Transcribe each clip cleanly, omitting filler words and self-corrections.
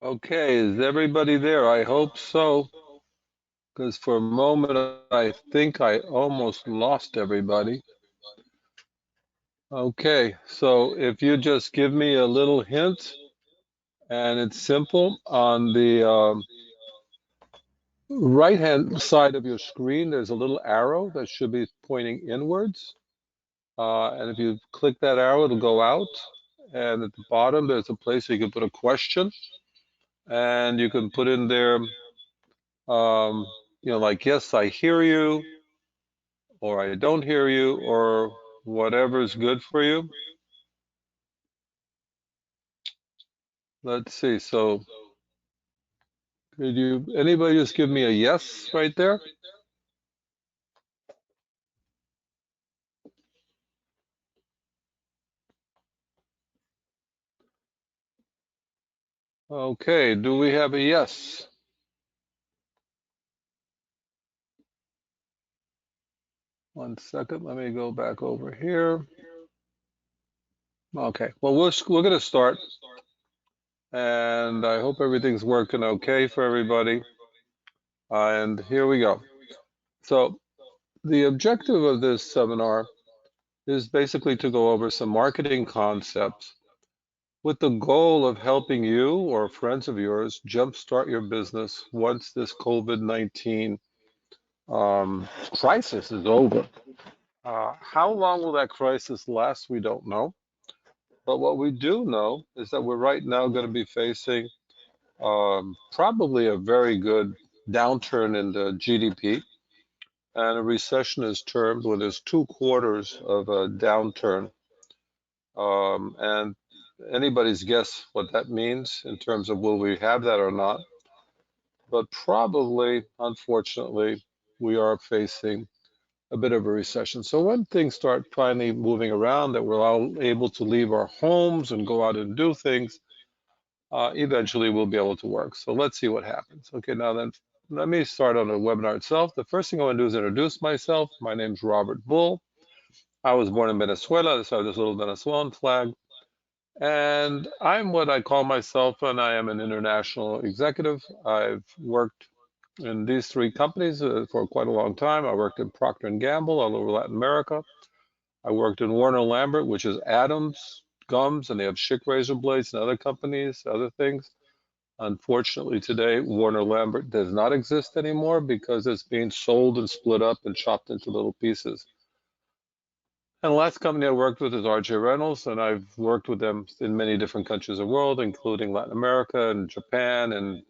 Okay, is everybody there? I hope so, because for a moment I think I almost lost everybody. Okay, so if you just give me a little hint, and it's simple, on the right-hand side of your screen, there's a little arrow that should be pointing inwards. And if you click that arrow, it'll go out. And at the bottom, there's a place where you can put a question, and you can put in there, um, like, yes, I hear you, or I don't hear you, or whatever's good for you. Let's see. So could anybody just give me a yes right there? Okay, do we have a yes? One second, let me go back over here. Okay, well, we're going to start, and I hope everything's working okay for everybody. And here we go. So the objective of this seminar is basically to go over some marketing concepts with the goal of helping you or friends of yours jumpstart your business once this COVID-19 crisis is over. How long will that crisis last? We don't know. But what we do know is that we're right now going to be facing probably a very good downturn in the GDP. And a recession is termed when there's 2 quarters of a downturn. And anybody's guess what that means in terms of will we have that or not. But probably, unfortunately, we are facing a bit of a recession. So when things start finally moving around, that we're all able to leave our homes and go out and do things, eventually we'll be able to work. So let's see what happens. Okay, now then, let me start on the webinar itself. The first thing I want to do is introduce myself. My name's Robert Bull. I was born in Venezuela, so I have this little Venezuelan flag. And I'm what I call myself, and I am an international executive. I've worked in these 3 companies for quite a long time. I worked in Procter & Gamble all over Latin America. I worked in Warner Lambert, which is Adams gums, and they have Schick razor blades and other companies, other things. Unfortunately, today, Warner Lambert does not exist anymore because it's being sold and split up and chopped into little pieces. And the last company I worked with is RJ Reynolds, and I've worked with them in many different countries of the world, including Latin America and Japan and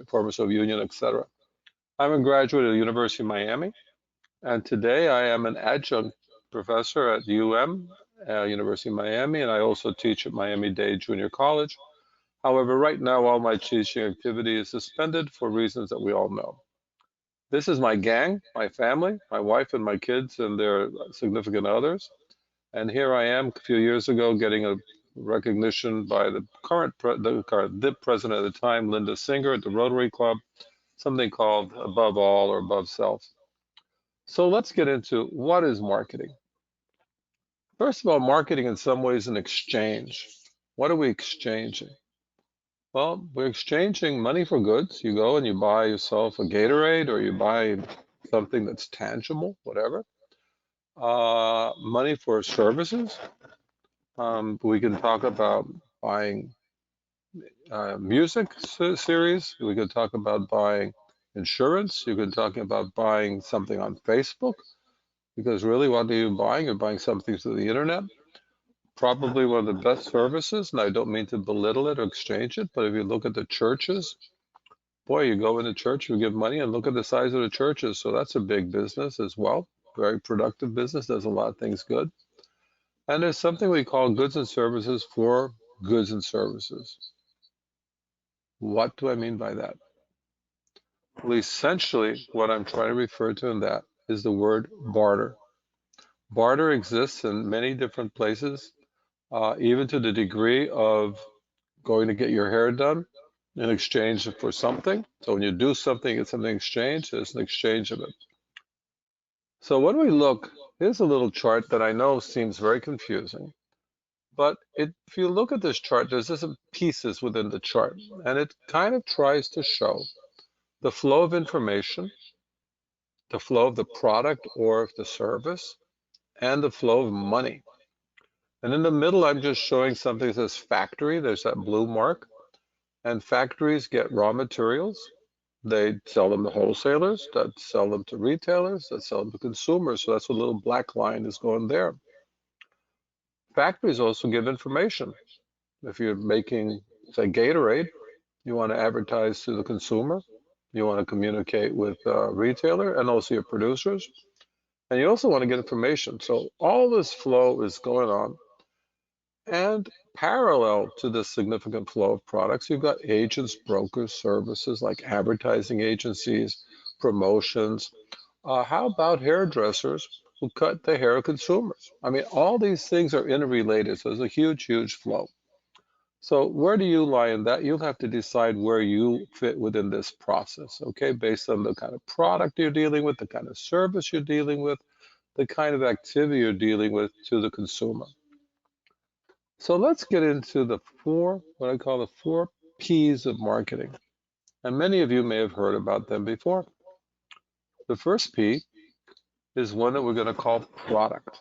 former Soviet Union, etc. I'm a graduate of the University of Miami, and today I am an adjunct professor at University of Miami, and I also teach at Miami-Dade Junior College. However, right now, all my teaching activity is suspended for reasons that we all know. This is my gang, my family, my wife and my kids and their significant others. And here I am a few years ago getting a recognition by the current DIP president at the time, Linda Singer at the Rotary Club, something called Above All or Above Self. So let's get into what is marketing. First of all, marketing in some ways is an exchange. What are we exchanging? Well, we're exchanging money for goods. You go and you buy yourself a Gatorade or you buy something that's tangible, whatever. Money for services. We can talk about buying music series. We could talk about buying insurance. You could talk about buying something on Facebook. Because really, what are you buying? You're buying something through the internet. Probably one of the best services, and I don't mean to belittle it or exchange it, but if you look at the churches, boy, you go into church, you give money, and look at the size of the churches. So that's a big business as well. Very productive business, does a lot of things good. And there's something we call goods and services for goods and services. What do I mean by that? Well, essentially, what I'm trying to refer to in that is the word barter. Barter exists in many different places, even to the degree of going to get your hair done in exchange for something. So when you do something, it's something exchanged, there's an exchange of it. So when we look, here's a little chart that I know seems very confusing, But if you look at this chart, there's just some pieces within the chart, and it kind of tries to show the flow of information, the flow of the product or of the service, and the flow of money. And in the middle, I'm just showing something that says factory. There's that blue mark. And factories get raw materials. They sell them to wholesalers, that sell them to retailers, that sell them to consumers. So that's what little black line is going there. Factories also give information. If you're making, say, Gatorade, you want to advertise to the consumer, you want to communicate with retailer and also your producers, and you also want to get information. So all this flow is going on. And parallel to this significant flow of products, you've got agents, brokers, services like advertising agencies, promotions. How about hairdressers who cut the hair of consumers? I mean, all these things are interrelated, so there's a huge, huge flow. So where do you lie in that? You'll have to decide where you fit within this process, okay? Based on the kind of product you're dealing with, the kind of service you're dealing with, the kind of activity you're dealing with to the consumer. So let's get into the what I call the 4 Ps of marketing. And many of you may have heard about them before. The first P is one that we're going to call product.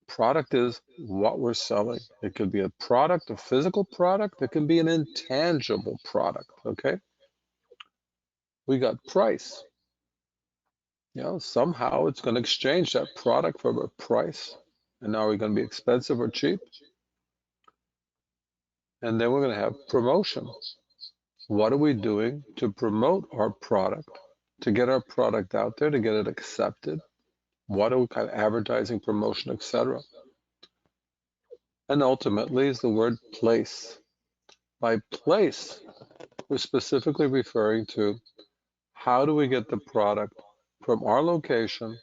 Product is what we're selling. It could be a product, a physical product. It can be an intangible product, okay? We got price. You know, somehow it's going to exchange that product for a price. And now we're going to be expensive or cheap. And then we're going to have promotion. What are we doing to promote our product, to get our product out there, to get it accepted? What are we kind of advertising, promotion, etc.? And ultimately is the word place. By place, we're specifically referring to how do we get the product from our location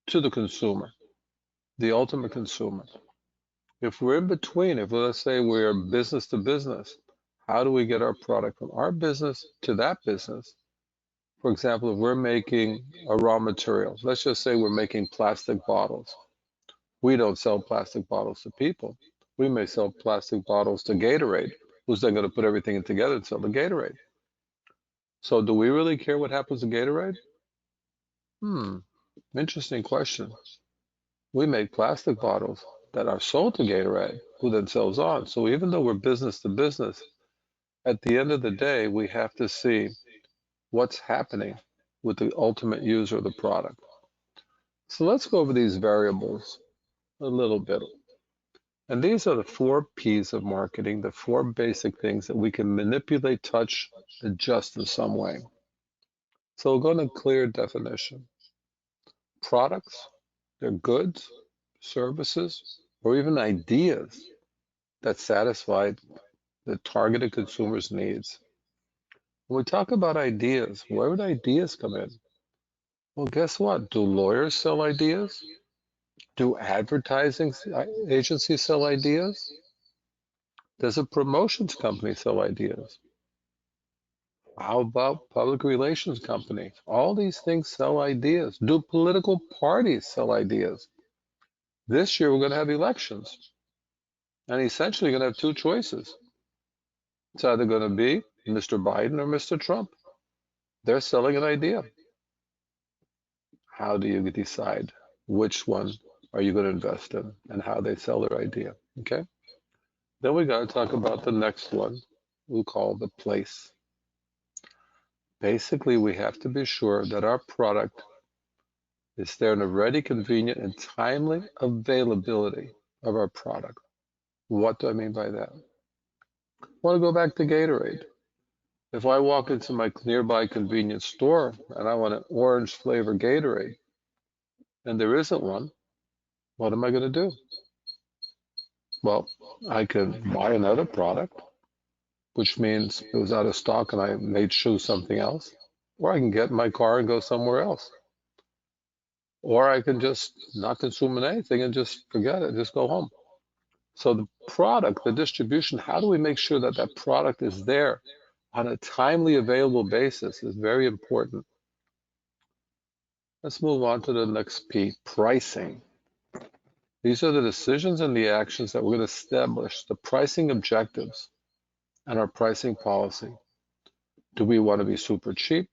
to the consumer, the ultimate consumer. If we're in between, if let's say we're business to business, how do we get our product from our business to that business? For example, if we're making a raw material, let's just say we're making plastic bottles. We don't sell plastic bottles to people. We may sell plastic bottles to Gatorade, who's then going to put everything together and sell the Gatorade. So do we really care what happens to Gatorade? Interesting question. We make plastic bottles that are sold to Gatorade, who then sells on. So even though we're business to business, at the end of the day, we have to see what's happening with the ultimate user of the product. So let's go over these variables a little bit. And these are the 4 Ps of marketing, the 4 basic things that we can manipulate, touch, adjust in some way. So we'll go into clear definition. Products, they're goods, services, or even ideas that satisfy the targeted consumer's needs. When we talk about ideas, where would ideas come in? Well, guess what? Do lawyers sell ideas? Do advertising agencies sell ideas? Does a promotions company sell ideas? How about public relations companies? All these things sell ideas. Do political parties sell ideas? This year we're going to have elections. And essentially you're going to have 2 choices. It's either going to be Mr. Biden or Mr. Trump. They're selling an idea. How do you decide which one are you going to invest in and how they sell their idea? Okay. Then we got to talk about the next one we'll call the place. Basically, we have to be sure that our product is there in a ready, convenient, and timely availability of our product. What do I mean by that? I want to go back to Gatorade. If I walk into my nearby convenience store and I want an orange flavor Gatorade and there isn't one, what am I going to do? Well, I can buy another product, which means it was out of stock and I may choose something else, or I can get in my car and go somewhere else. Or I can just not consume anything and just forget it, just go home. So the product, the distribution, how do we make sure that that product is there on a timely available basis is very important. Let's move on to the next P, pricing. These are the decisions and the actions that we're going to establish the pricing objectives and our pricing policy. Do we want to be super cheap?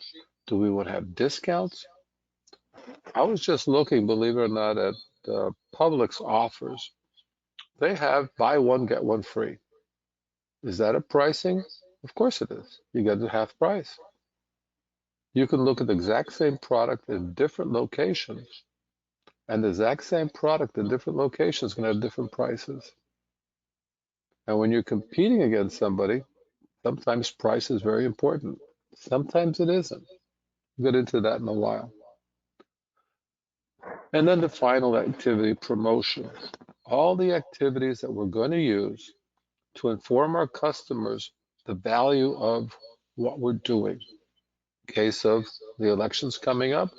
Do we want to have discounts? I was just looking, believe it or not, at Publix offers. They have buy one, get one free. Is that a pricing? Of course it is. You get the half price. You can look at the exact same product in different locations, and the exact same product in different locations can have different prices. And when you're competing against somebody, sometimes price is very important. Sometimes it isn't. We'll get into that in a while. And then the final activity, promotion. All the activities that we're going to use to inform our customers the value of what we're doing. In case of the elections coming up,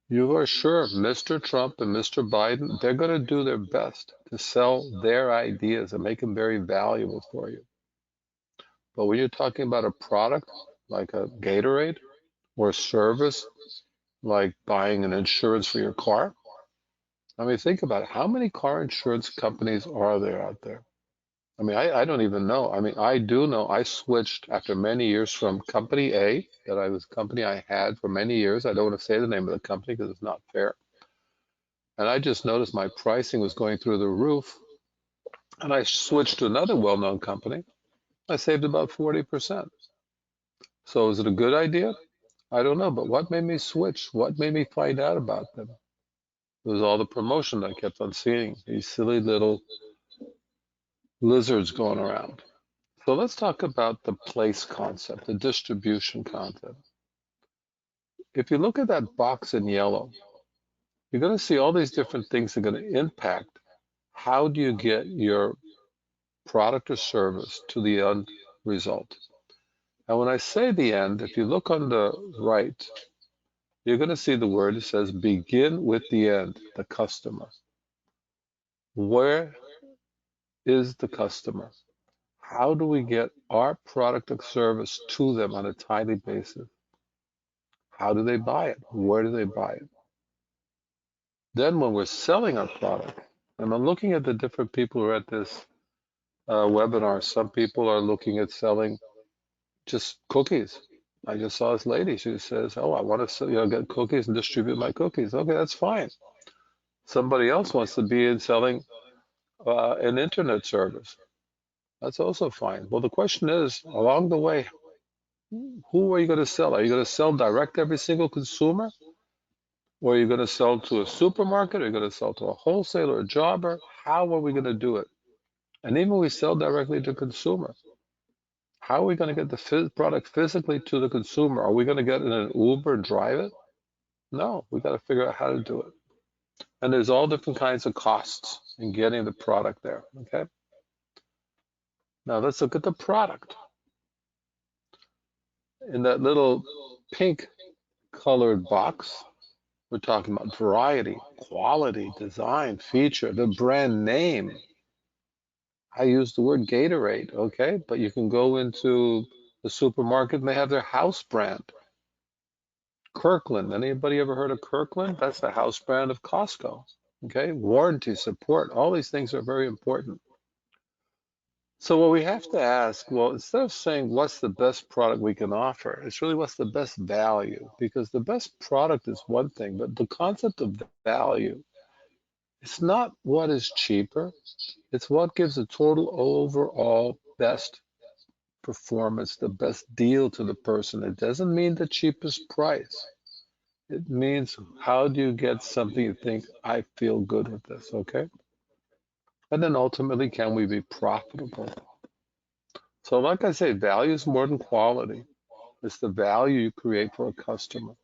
you are sure Mr. Trump and Mr. Biden, they're going to do their best to sell their ideas and make them very valuable for you. But when you're talking about a product like a Gatorade or a service like buying an insurance for your car, I mean, think about it. How many car insurance companies are there out there? I mean, I don't even know. I mean, I do know I switched after many years from company A, that I was company I had for many years. I don't want to say the name of the company because it's not fair. And I just noticed my pricing was going through the roof. And I switched to another well-known company. I saved about 40%. So is it a good idea? I don't know. But what made me switch? What made me find out about them? It was all the promotion I kept on seeing, these silly little lizards going around. So let's talk about the place concept, the distribution concept. If you look at that box in yellow, you're going to see all these different things that are going to impact how do you get your product or service to the end result. And when I say the end, if you look on the right, you're going to see the word, it says begin with the end, the customer. Where is the customer? How do we get our product or service to them on a timely basis? How do they buy it? Where do they buy it? Then when we're selling our product, and I'm looking at the different people who are at this webinar, some people are looking at selling just cookies. I just saw this lady, she says, oh, I want to get cookies and distribute my cookies. Okay, that's fine. Somebody else wants to be in selling an internet service. That's also fine. Well, the question is, along the way, who are you going to sell? Are you going to sell direct to every single consumer? Or are you going to sell to a supermarket? Are you going to sell to a wholesaler, a jobber? How are we going to do it? And even we sell directly to consumer. How are we going to get the product physically to the consumer? Are we going to get in an Uber and drive it? No, we got to figure out how to do it. And there's all different kinds of costs in getting the product there, okay? Now let's look at the product. In that little pink colored box, we're talking about variety, quality, design, feature, the brand name. I use the word Gatorade, okay? But you can go into the supermarket and they have their house brand. Kirkland, anybody ever heard of Kirkland? That's the house brand of Costco, okay? Warranty, support, all these things are very important. So what we have to ask, well, instead of saying what's the best product we can offer, it's really what's the best value, because the best product is one thing, but the concept of value, it's not what is cheaper, it's what gives the total overall best performance, the best deal to the person. It doesn't mean the cheapest price. It means how do you get something you think, I feel good with this, okay? And then ultimately, can we be profitable? So like I say, value is more than quality. It's the value you create for a customer.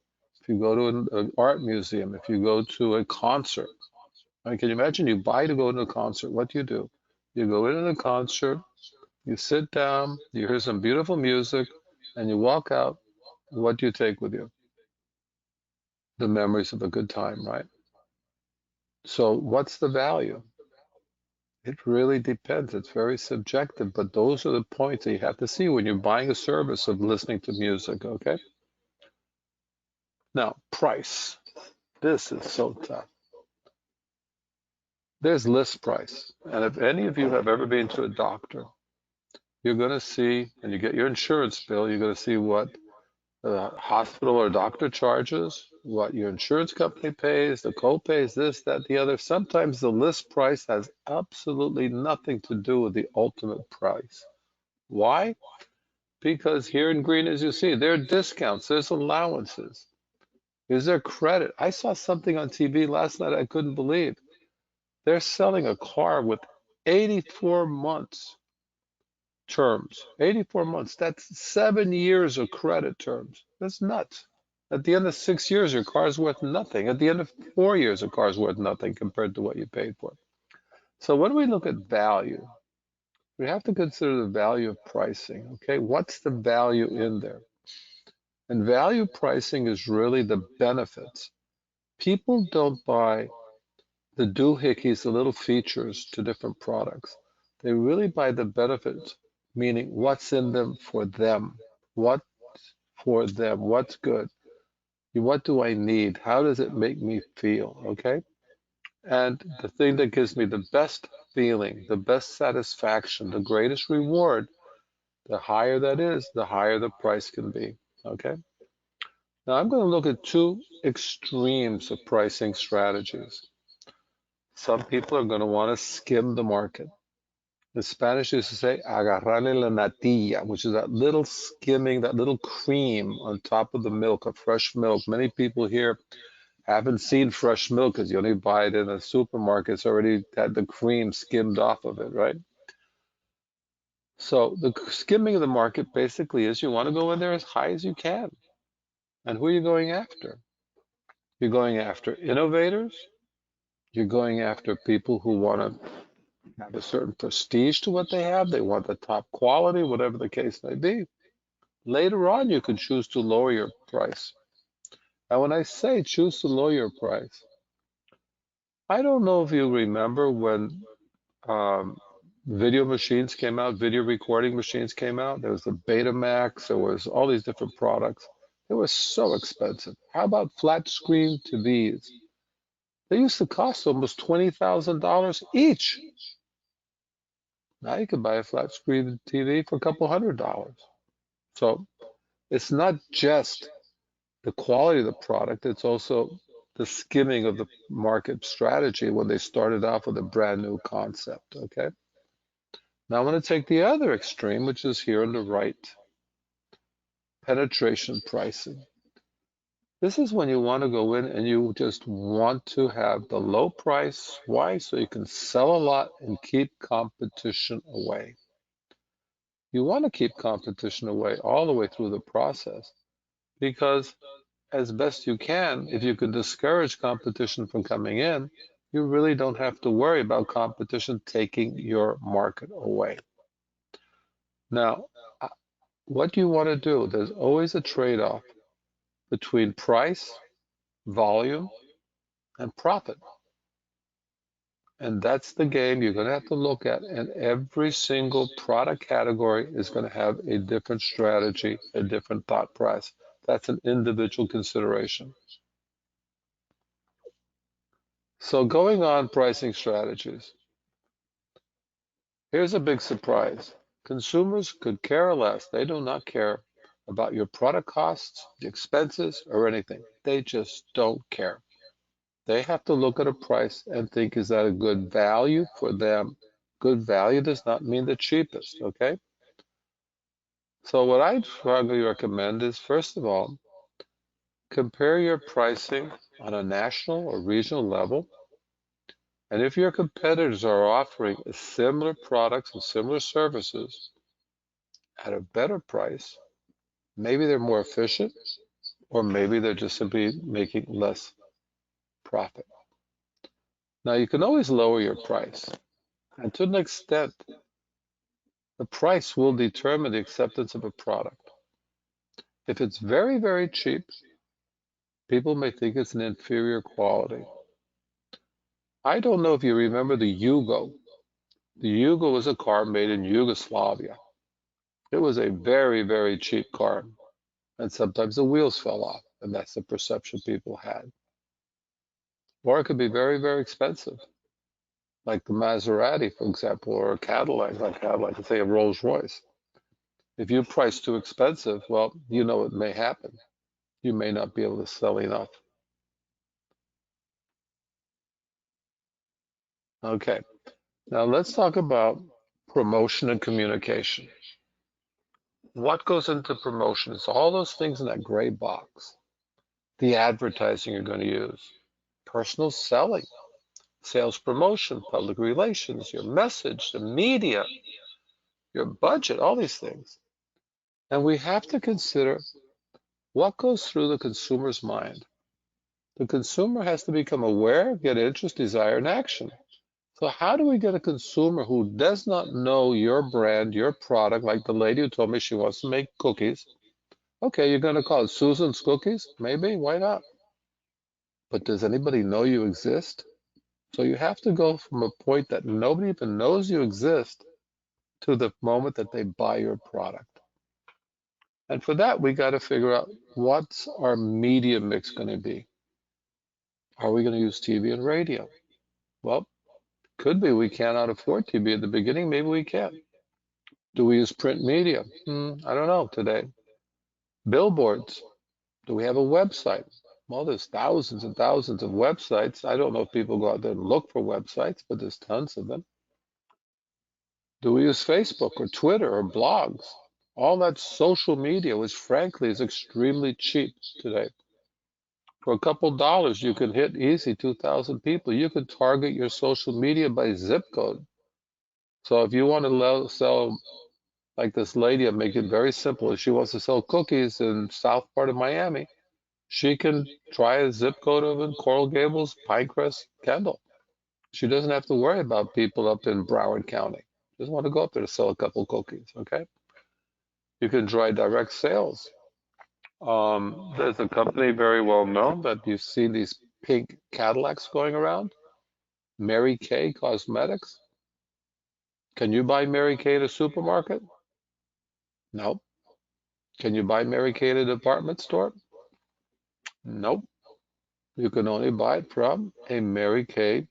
If you go to an art museum, if you go to a concert, I mean, can you imagine you buy to go to a concert? What do? You go into the concert, you sit down, you hear some beautiful music, and you walk out. What do you take with you? The memories of a good time, right? So what's the value? It really depends. It's very subjective, but those are the points that you have to see when you're buying a service of listening to music, okay? Now, price. This is so tough. There's list price. And if any of you have ever been to a doctor, you're going to see, and you get your insurance bill, you're going to see what the hospital or doctor charges, what your insurance company pays, the co-pays, this, that, the other. Sometimes the list price has absolutely nothing to do with the ultimate price. Why? Because here in green, as you see, there are discounts, there's allowances. Is there credit? I saw something on TV last night I couldn't believe. They're selling a car with 84 months terms. 84 months. That's 7 years of credit terms. That's nuts. At the end of 6 years, your car's worth nothing. At the end of 4 years, a car's worth nothing compared to what you paid for it. So when we look at value, we have to consider the value of pricing. Okay, what's the value in there? And value pricing is really the benefits. People don't buy the doohickeys, the little features to different products. They really buy the benefits, meaning what's in them for them. What for them? What's good? What do I need? How does it make me feel? Okay. And the thing that gives me the best feeling, the best satisfaction, the greatest reward, the higher that is, the higher the price can be. Okay. Now I'm going to look at two extremes of pricing strategies. Some people are going to want to skim the market. The Spanish used to say, agarrarle la natilla, which is that little skimming, that little cream on top of the milk, of fresh milk. Many people here haven't seen fresh milk because you only buy it in a supermarket. It's already had the cream skimmed off of it, right? So the skimming of the market basically is you want to go in there as high as you can. And who are you going after? You're going after innovators. You're going after people who want to have a certain prestige to what they have. They want the top quality, whatever the case may be. Later on, you can choose to lower your price. And when I say choose to lower your price, I don't know if you remember when video machines came out, video recording machines came out. There was the Betamax, there was all these different products. They were so expensive. How about flat screen TVs? They used to cost almost $20,000 each. Now you can buy a flat screen TV for a couple $100. So it's not just the quality of the product, it's also the skimming of the market strategy when they started off with a brand new concept, okay? Now I'm going to take the other extreme, which is here on the right, penetration pricing. This is when you want to go in and you just want to have the low price. Why? So you can sell a lot and keep competition away. You want to keep competition away all the way through the process because as best you can, if you can discourage competition from coming in, you really don't have to worry about competition taking your market away. Now, what you want to do, there's always a trade-off between price, volume, and profit. And that's the game you're going to have to look at. And every single product category is going to have a different strategy, a different thought process. That's an individual consideration. So going on pricing strategies, here's a big surprise. Consumers could care less. They do not care about your product costs, the expenses, or anything. They just don't care. They have to look at a price and think, is that a good value for them? Good value does not mean the cheapest, okay? So what I strongly recommend is, first of all, compare your pricing on a national or regional level. And if your competitors are offering similar products and similar services at a better price, maybe they're more efficient, or maybe they're just simply making less profit. Now, you can always lower your price. And to an extent, the price will determine the acceptance of a product. If it's very, very cheap, people may think it's an inferior quality. I don't know if you remember the Yugo. The Yugo was a car made in Yugoslavia. It was a very, very cheap car. And sometimes the wheels fell off, and that's the perception people had. Or it could be very, very expensive. like the Maserati, for example, or a Cadillac, like Cadillac, let's say a Rolls Royce. If you price too expensive, well, you know it may happen. You may not be able to sell enough. Okay, now let's talk about promotion and communication. What goes into promotion? It's all those things in that gray box. The advertising you're going to use, personal selling, sales promotion, public relations, your message, the media, your budget, all these things. And we have to consider what goes through the consumer's mind. The consumer has to become aware, get interest, desire, and action. So how do we get a consumer who does not know your brand, your product, like the lady who told me she wants to make cookies? Okay, you're going to call it Susan's Cookies? Maybe, why not? But does anybody know you exist? So you have to go from a point that nobody even knows you exist to the moment that they buy your product. And for that, we got to figure out what's our media mix going to be. Are we going to use TV and radio? Well, could be we cannot afford TV at the beginning. Maybe we can. Do we use print media? I don't know today. Billboards. Do we have a website? Well, there's thousands and thousands of websites. I don't know if people go out there and look for websites, but there's tons of them. Do we use Facebook or Twitter or blogs? All that social media, which frankly is extremely cheap today. For a couple dollars, you can hit easy 2,000 people. You can target your social media by zip code. So if you want to sell, like this lady, and make it very simple, if she wants to sell cookies in south part of Miami, she can try a zip code of in Coral Gables, Pinecrest, Kendall. She doesn't have to worry about people up in Broward County. Just want to go up there to sell a couple cookies, okay? You can try direct sales. There's a company very well known that you see these pink Cadillacs going around, Mary Kay Cosmetics. Can you buy Mary Kay at a supermarket? No. Can you buy Mary Kay at a department store? Nope. You can only buy it from a Mary Kay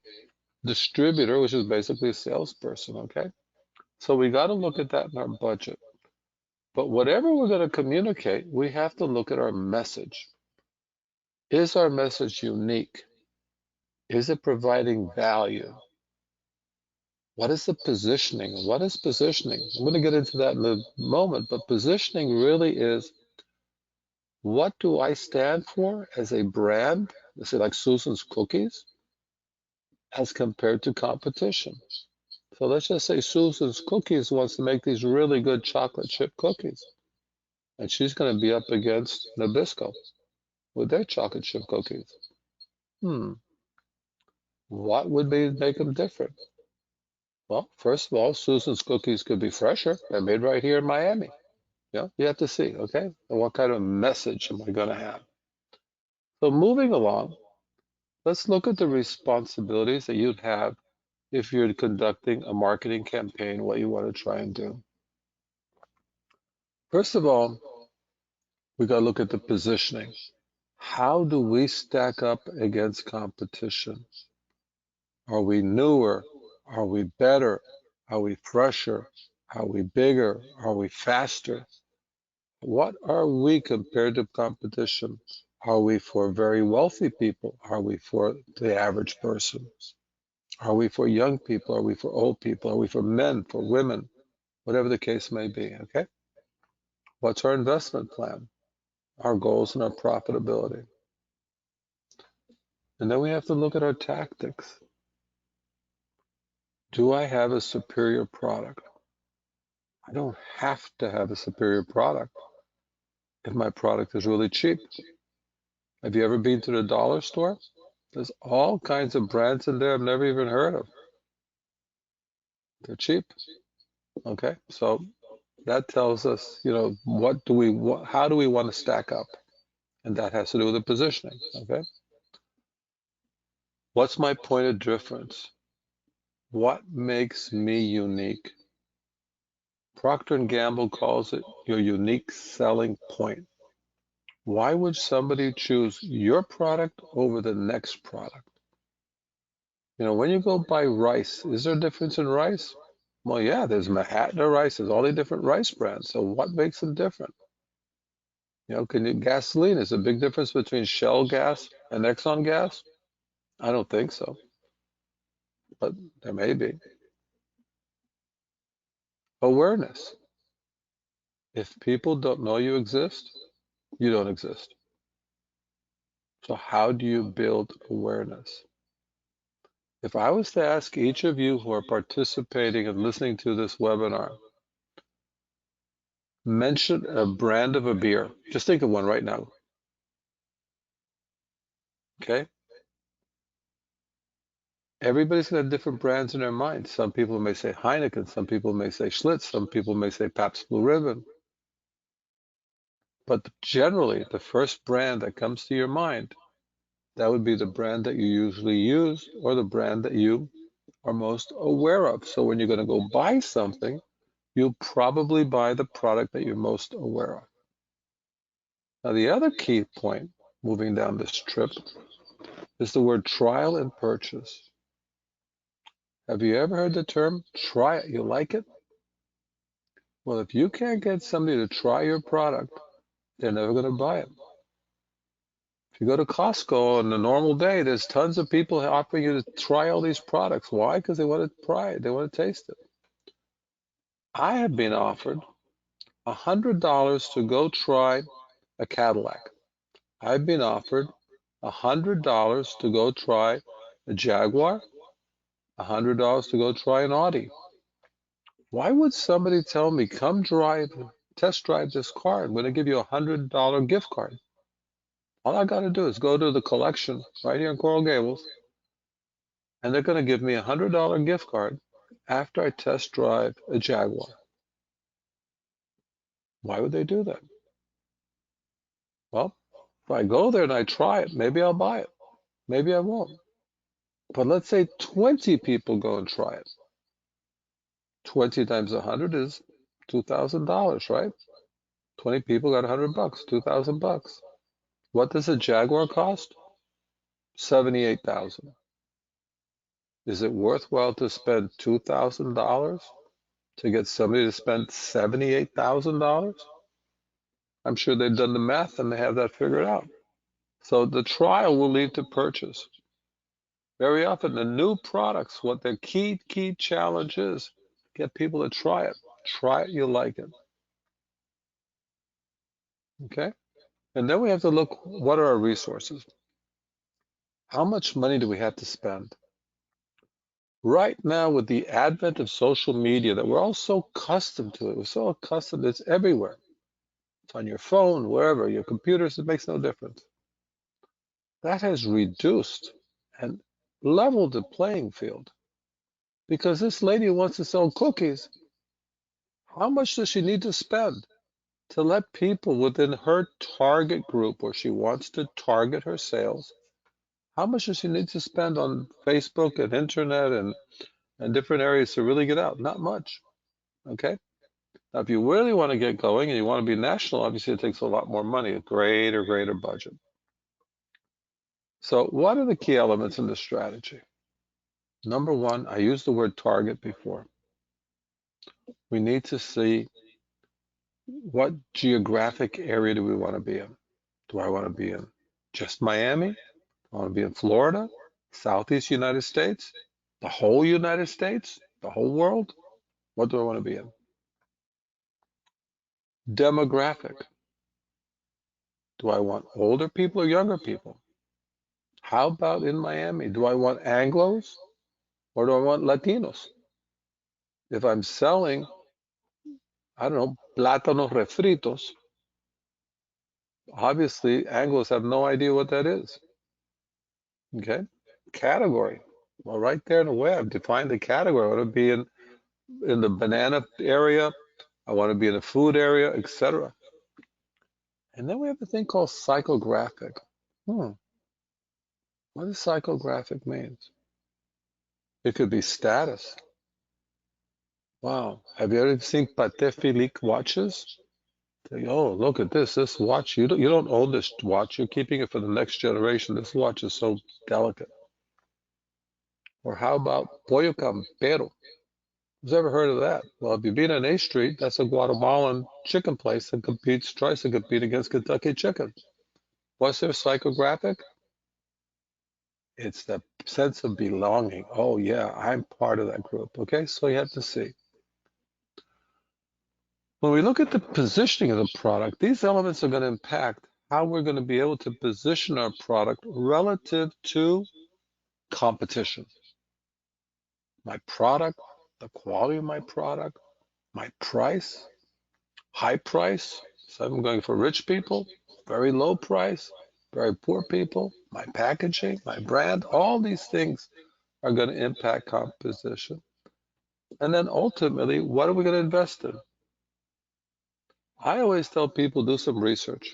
distributor, which is basically a salesperson, okay? So we got to look at that in our budget. But whatever we're going to communicate, we have to look at our message. Is our message unique? Is it providing value? What is the positioning? What is positioning? I'm going to get into that in a moment, but positioning really is, what do I stand for as a brand, let's say like Susan's Cookies, as compared to competition? So let's just say Susan's Cookies wants to make these really good chocolate chip cookies, and she's going to be up against Nabisco with their chocolate chip cookies. What would make them different? Well, first of all, Susan's Cookies could be fresher. They're made right here in Miami. Yeah, you have to see, okay? And what kind of message am I going to have? So moving along, let's look at the responsibilities that you'd have if you're conducting a marketing campaign, what you want to try and do. First of all, we got to look at the positioning. How do we stack up against competition? Are we newer? Are we better? Are we fresher? Are we bigger? Are we faster? What are we compared to competition? Are we for very wealthy people? Are we for the average person? Are we for young people? Are we for old people? Are we for men, for women? Whatever the case may be, okay? What's our investment plan? Our goals and our profitability. And then we have to look at our tactics. Do I have a superior product? I don't have to have a superior product if my product is really cheap. Have you ever been to the dollar store? There's all kinds of brands in there I've never even heard of. They're cheap. Okay, so that tells us, how do we want to stack up? And that has to do with the positioning. Okay, what's my point of difference? What makes me unique? Procter & Gamble calls it your unique selling point. Why would somebody choose your product over the next product? You know, when you go buy rice, is there a difference in rice? Well, yeah, there's Mahatma rice, there's all the different rice brands. So what makes them different? You know, gasoline, is a big difference between Shell gas and Exxon gas? I don't think so, but there may be. Awareness. If people don't know you exist, you don't exist. So how do you build awareness? If I was to ask each of you who are participating and listening to this webinar, mention a brand of a beer. Just think of one right now. Okay? Everybody's going to have different brands in their mind. Some people may say Heineken, some people may say Schlitz, some people may say Pabst Blue Ribbon. But generally, the first brand that comes to your mind, that would be the brand that you usually use or the brand that you are most aware of. So when you're going to go buy something, you'll probably buy the product that you're most aware of. Now, the other key point moving down this trip is the word trial and purchase. Have you ever heard the term, try it, you like it? Well, if you can't get somebody to try your product, they're never going to buy it. If you go to Costco on a normal day, there's tons of people offering you to try all these products. Why? Because they want to try it, they want to taste it. I have been offered $100 to go try a Cadillac. I've been offered $100 to go try a Jaguar, $100 to go try an Audi. Why would somebody tell me, come test drive this car? I'm going to give you a $100 gift card. All I got to do is go to the collection right here in Coral Gables, and they're going to give me a $100 gift card after I test drive a Jaguar. Why would they do that? Well, if I go there and I try it, maybe I'll buy it. Maybe I won't. But let's say 20 people go and try it. 20 times 100 is $2,000, right? 20 people got $100, 2,000 bucks. What does a Jaguar cost? 78,000. Is it worthwhile to spend $2,000 to get somebody to spend $78,000? I'm sure they've done the math and they have that figured out. So the trial will lead to purchase. Very often the new products, what their key challenge is, get people to try it. Try it, you'll like it. Okay? And then we have to look, what are our resources? How much money do we have to spend? Right now, with the advent of social media that we're all so accustomed to it, we're so accustomed, it's everywhere. It's on your phone, wherever, your computers, it makes no difference. That has reduced and leveled the playing field. Because this lady wants to sell cookies. How much does she need to spend to let people within her target group, where she wants to target her sales, how much does she need to spend on Facebook and internet and different areas to really get out? Not much. Okay? Now, if you really want to get going and you want to be national, obviously it takes a lot more money, a greater budget. So what are the key elements in this strategy? Number one, I used the word target before. We need to see what geographic area do we want to be in? Do I want to be in just Miami? I want to be in Florida, Southeast United States, the whole United States, the whole world? What do I want to be in? Demographic. Do I want older people or younger people? How about in Miami? Do I want Anglos or do I want Latinos? If I'm selling, I don't know, plátanos refritos, obviously Anglos have no idea what that is. Okay? Category. Well, right there in the way, I've defined the category. I want to be in the banana area. I want to be in the food area, etc. And then we have a thing called psychographic. What does psychographic mean? It could be status. Wow. Have you ever seen Patek Philippe watches? Oh, look at this watch. You don't own this watch. You're keeping it for the next generation. This watch is so delicate. Or how about Pollo Campero? Who's ever heard of that? Well, if you've been on A Street, that's a Guatemalan chicken place that tries to compete against Kentucky Chicken. What's their psychographic? It's the sense of belonging. Oh, yeah, I'm part of that group. Okay, so you have to see. When we look at the positioning of the product, these elements are going to impact how we're going to be able to position our product relative to competition. My product, the quality of my product, my price, high price. So I'm going for rich people, very low price, very poor people, my packaging, my brand, all these things are going to impact composition. And then ultimately, what are we going to invest in? I always tell people do some research.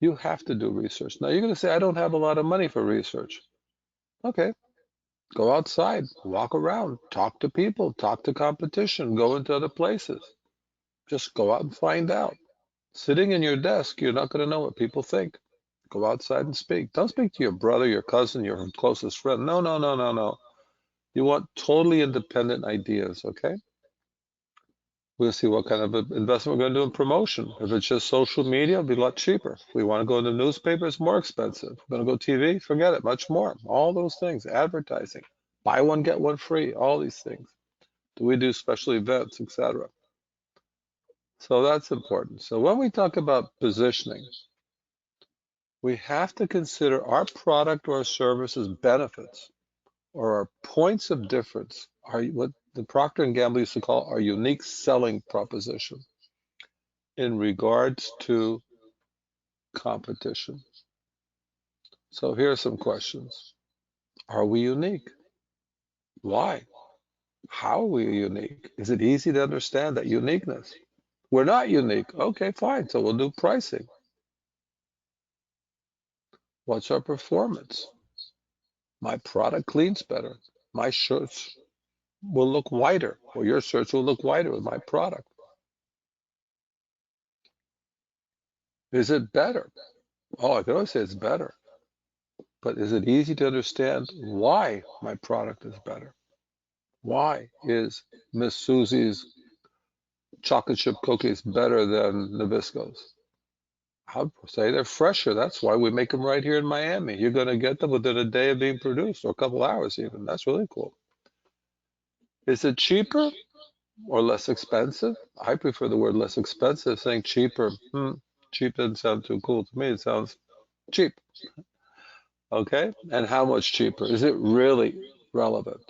You have to do research. Now you're going to say, I don't have a lot of money for research. Okay, go outside, walk around, talk to people, talk to competition, go into other places. Just go out and find out. Sitting in your desk, you're not going to know what people think. Go outside and speak. Don't speak to your brother, your cousin, your closest friend. No, no, no, no, no. You want totally independent ideas, okay? We'll see what kind of investment we're going to do in promotion. If it's just social media, it'll be a lot cheaper. If we want to go into newspaper, it's more expensive. If we're going to go TV, forget it, much more. All those things, advertising, buy one, get one free, all these things. Do we do special events, etc.? So that's important. So when we talk about positioning, we have to consider our product or service's benefits or our points of difference, are what the Procter & Gamble used to call our unique selling proposition in regards to competition. So here are some questions. Are we unique? Why? How are we unique? Is it easy to understand that uniqueness? We're not unique. Okay, fine. So we'll do pricing. What's our performance? My product cleans better. My shirts will look whiter, or your shirts will look whiter with my product. Is it better? Oh, I can always say it's better. But is it easy to understand why my product is better? Why is Miss Susie's chocolate chip cookies better than Nabisco's? I'd say they're fresher. That's why we make them right here in Miami. You're going to get them within a day of being produced, or a couple hours even. That's really cool. Is it cheaper or less expensive? I prefer the word less expensive. Saying cheaper, cheap doesn't sound too cool to me. It sounds cheap. Okay? And how much cheaper? Is it really relevant?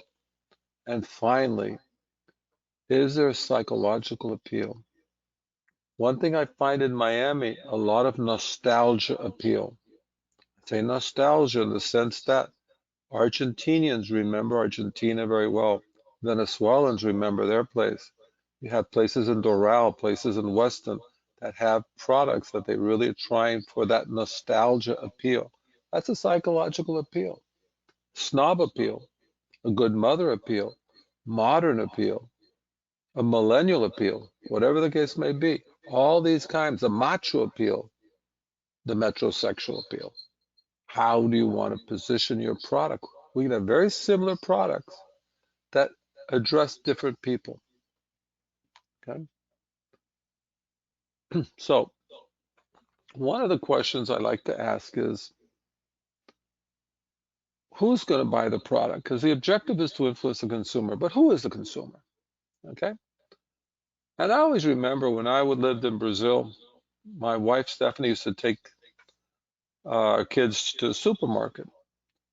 And finally, is there a psychological appeal? One thing I find in Miami, a lot of nostalgia appeal. I say nostalgia in the sense that Argentinians remember Argentina very well. Venezuelans remember their place. You have places in Doral, places in Weston that have products that they really are trying for that nostalgia appeal. That's a psychological appeal. Snob appeal, a good mother appeal, modern appeal, a millennial appeal, whatever the case may be. All these kinds, the macho appeal, the metrosexual appeal. How do you want to position your product? We can have very similar products that address different people. Okay. So one of the questions I like to ask is, who's going to buy the product? Because the objective is to influence the consumer, but who is the consumer? Okay. And I always remember when I lived in Brazil, my wife Stephanie used to take our kids to the supermarket.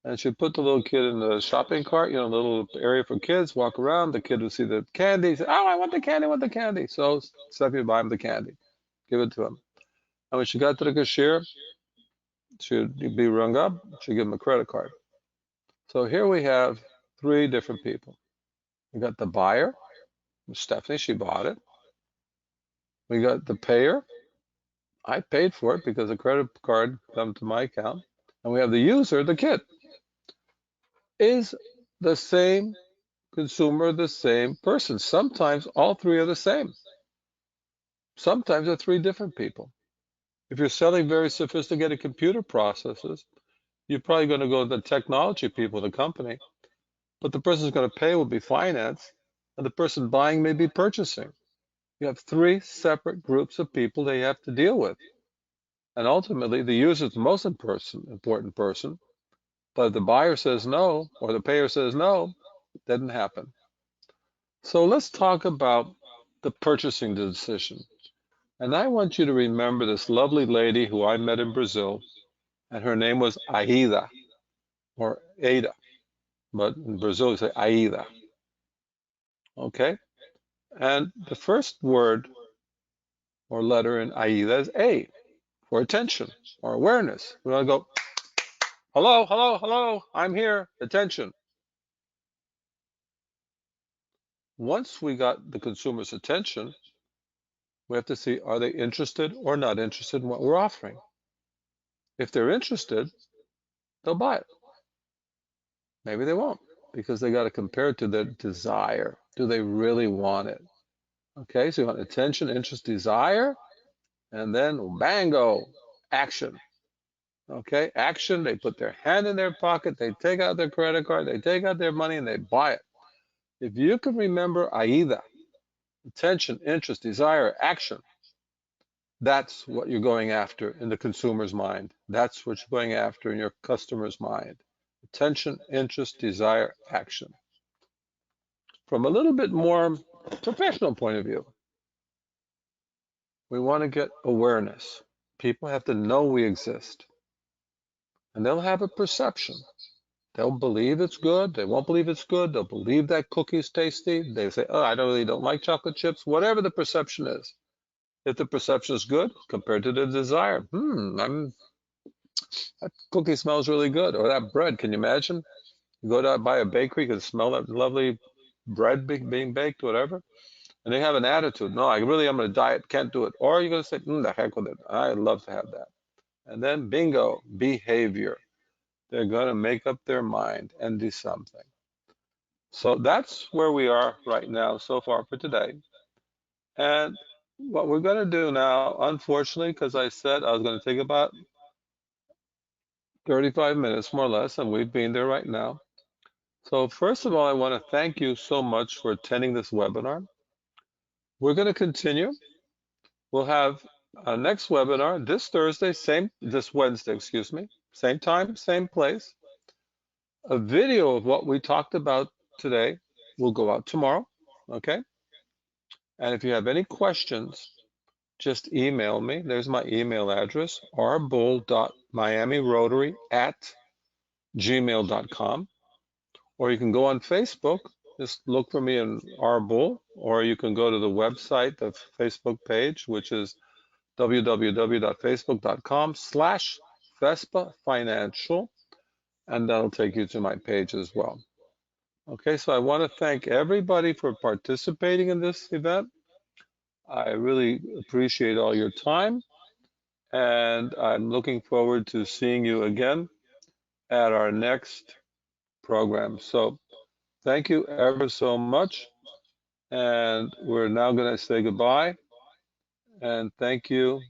And she'd put the little kid in the shopping cart, the little area for kids, walk around. The kid would see the candy. Say, oh, I want the candy, I want the candy. So Stephanie would buy him the candy, give it to him. And when she got to the cashier, she'd be rung up. She'd give him a credit card. So here we have three different people. We got the buyer, Stephanie, she bought it. We got the payer. I paid for it because the credit card come to my account. And we have the user, the kid. Is the same consumer the same person? Sometimes all three are the same. Sometimes they're three different people. If you're selling very sophisticated computer processes, you're probably going to go to the technology people, the company. but the person who's going to pay will be finance, and the person buying may be purchasing. You have three separate groups of people that you have to deal with. And ultimately, the user is the most important person, but if the buyer says no, or the payer says no, it doesn't happen. So let's talk about the purchasing decision. And I want you to remember this lovely lady who I met in Brazil, and her name was Aida, or Ada, but in Brazil you say Aida. Okay? And the first word or letter in Aida is A, for attention or awareness. We want to go, hello, hello, hello, I'm here, attention. Once we got the consumer's attention, we have to see, are they interested or not interested in what we're offering? If they're interested, they'll buy it. Maybe they won't, because they got to compare it to their desire. Do they really want it? Okay, so you want attention, interest, desire, and then bango, action. Okay, action, they put their hand in their pocket, they take out their credit card, they take out their money, and they buy it. If you can remember AIDA, attention, interest, desire, action, that's what you're going after in the consumer's mind. That's what you're going after in your customer's mind. Attention, interest, desire, action. From a little bit more professional point of view, we want to get awareness. People have to know we exist. And they'll have a perception. They'll believe it's good. They won't believe it's good. They'll believe that cookie's tasty. They say, oh, I really don't like chocolate chips. Whatever the perception is. If the perception is good compared to the desire, that cookie smells really good. Or that bread, can you imagine? You go to buy a bakery, you can smell that lovely bread being baked, whatever. And they have an attitude. No, I'm going to diet, can't do it. Or you're going to say, the heck with it. I'd love to have that. And then bingo, behavior. They're going to make up their mind and do something. So that's where we are right now so far for today. And what we're going to do now, unfortunately, because I said I was going to take about 35 minutes more or less, and we've been there right now. So first of all, I want to thank you so much for attending this webinar. We're going to continue. We'll have our next webinar this Wednesday, excuse me, same time, same place. A video of what we talked about today will go out tomorrow, okay? And if you have any questions, just email me. There's my email address, rbull.miamirotary@gmail.com. Or you can go on Facebook, just look for me in rbull, or you can go to the website, the Facebook page, which is www.facebook.com/Vespa Financial, and that'll take you to my page as well. Okay, so I want to thank everybody for participating in this event. I really appreciate all your time, and I'm looking forward to seeing you again at our next program. So thank you ever so much, and we're now going to say goodbye, and thank you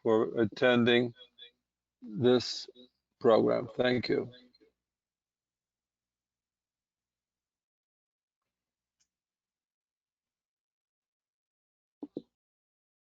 for attending this program. Thank you.